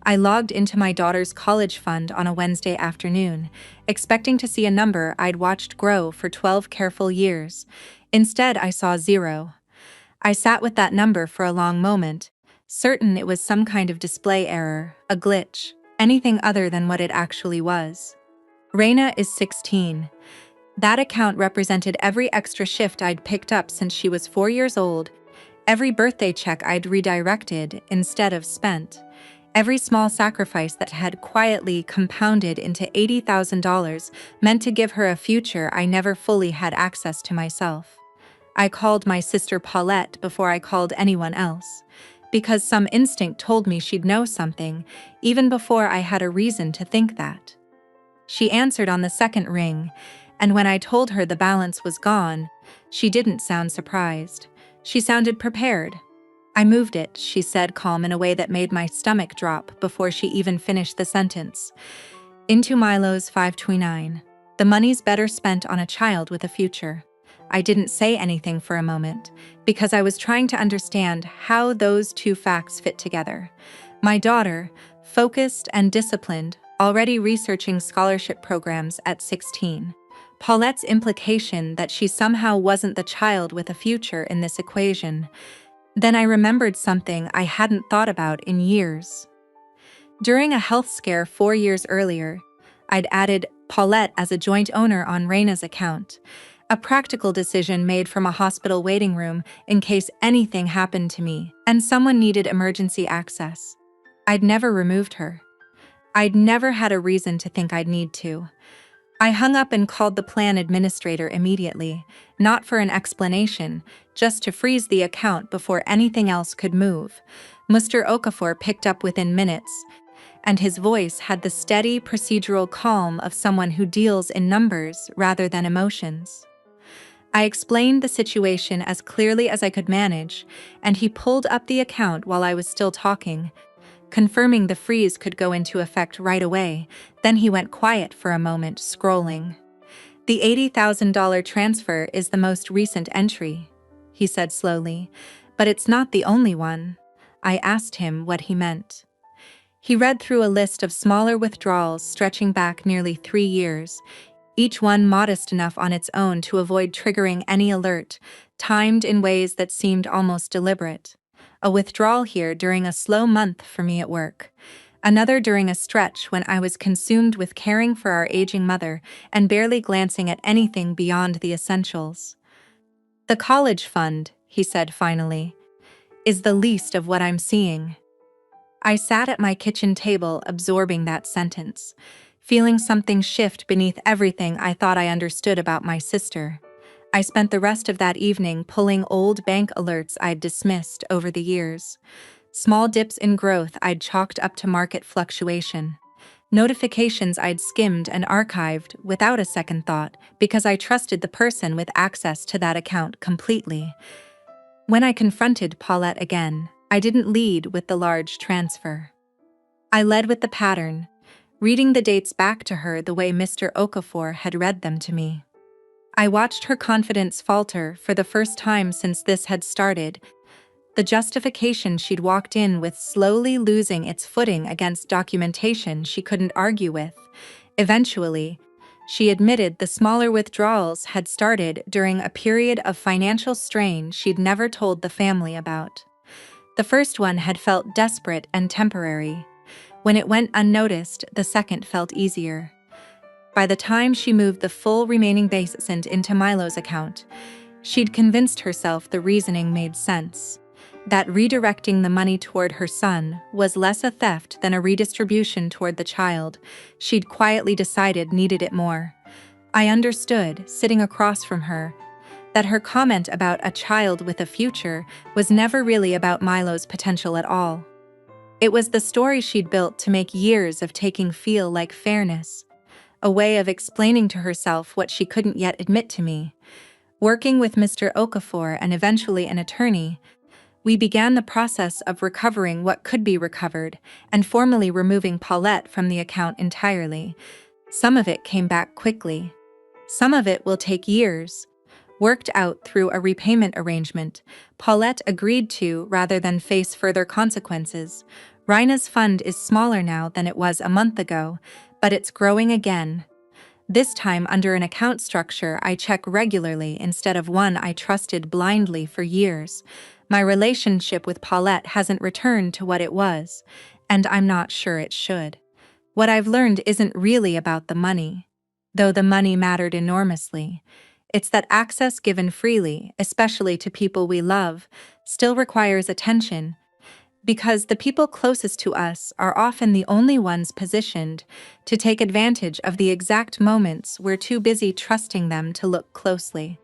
I logged into my daughter's college fund on a Wednesday afternoon, expecting to see a number I'd watched grow for 12 careful years. Instead, I saw 0. I sat with that number for a long moment, certain it was some kind of display error, a glitch, anything other than what it actually was. Reina is 16. That account represented every extra shift I'd picked up since she was 4 years old, every birthday check I'd redirected instead of spent, every small sacrifice that had quietly compounded into $80,000 meant to give her a future I never fully had access to myself. I called my sister Paulette before I called anyone else, because some instinct told me she'd know something, even before I had a reason to think that. She answered on the second ring, and when I told her the balance was gone, she didn't sound surprised. She sounded prepared. "I moved it," she said, calm in a way that made my stomach drop before she even finished the sentence. "Into Milo's 529. The money's better spent on a child with a future." I didn't say anything for a moment, because I was trying to understand how those two facts fit together. My daughter, focused and disciplined, already researching scholarship programs at 16. Paulette's implication that she somehow wasn't the child with a future in this equation. Then I remembered something I hadn't thought about in years. During a health scare 4 years earlier, I'd added Paulette as a joint owner on Reina's account, a practical decision made from a hospital waiting room in case anything happened to me and someone needed emergency access. I'd never removed her. I'd never had a reason to think I'd need to. I hung up and called the plan administrator immediately, not for an explanation, just to freeze the account before anything else could move. Mr. Okafor picked up within minutes, and his voice had the steady, procedural calm of someone who deals in numbers rather than emotions. I explained the situation as clearly as I could manage, and he pulled up the account while I was still talking, confirming the freeze could go into effect right away. Then he went quiet for a moment, scrolling. "The $80,000 transfer is the most recent entry," he said slowly, "but it's not the only one." I asked him what he meant. He read through a list of smaller withdrawals stretching back nearly 3 years, each one modest enough on its own to avoid triggering any alert, timed in ways that seemed almost deliberate. A withdrawal here during a slow month for me at work. Another during a stretch when I was consumed with caring for our aging mother and barely glancing at anything beyond the essentials. "The college fund," he said finally, "is the least of what I'm seeing." I sat at my kitchen table absorbing that sentence, feeling something shift beneath everything I thought I understood about my sister. I spent the rest of that evening pulling old bank alerts I'd dismissed over the years. Small dips in growth I'd chalked up to market fluctuation. Notifications I'd skimmed and archived without a second thought because I trusted the person with access to that account completely. When I confronted Paulette again, I didn't lead with the large transfer. I led with the pattern, reading the dates back to her the way Mr. Okafor had read them to me. I watched her confidence falter for the first time since this had started, the justification she'd walked in with slowly losing its footing against documentation she couldn't argue with. Eventually, she admitted the smaller withdrawals had started during a period of financial strain she'd never told the family about. The first one had felt desperate and temporary. When it went unnoticed, the second felt easier. By the time she moved the full remaining basement into Milo's account, she'd convinced herself the reasoning made sense, that redirecting the money toward her son was less a theft than a redistribution toward the child she'd quietly decided needed it more. I understood, sitting across from her, that her comment about a child with a future was never really about Milo's potential at all. It was the story she'd built to make years of taking feel like fairness, a way of explaining to herself what she couldn't yet admit to me. Working with Mr. Okafor and eventually an attorney, we began the process of recovering what could be recovered and formally removing Paulette from the account entirely. Some of it came back quickly. Some of it will take years, worked out through a repayment arrangement Paulette agreed to rather than face further consequences. Rhina's fund is smaller now than it was a month ago, but it's growing again. This time under an account structure I check regularly instead of one I trusted blindly for years. My relationship with Paulette hasn't returned to what it was, and I'm not sure it should. What I've learned isn't really about the money, though the money mattered enormously. It's that access given freely, especially to people we love, still requires attention, because the people closest to us are often the only ones positioned to take advantage of the exact moments we're too busy trusting them to look closely.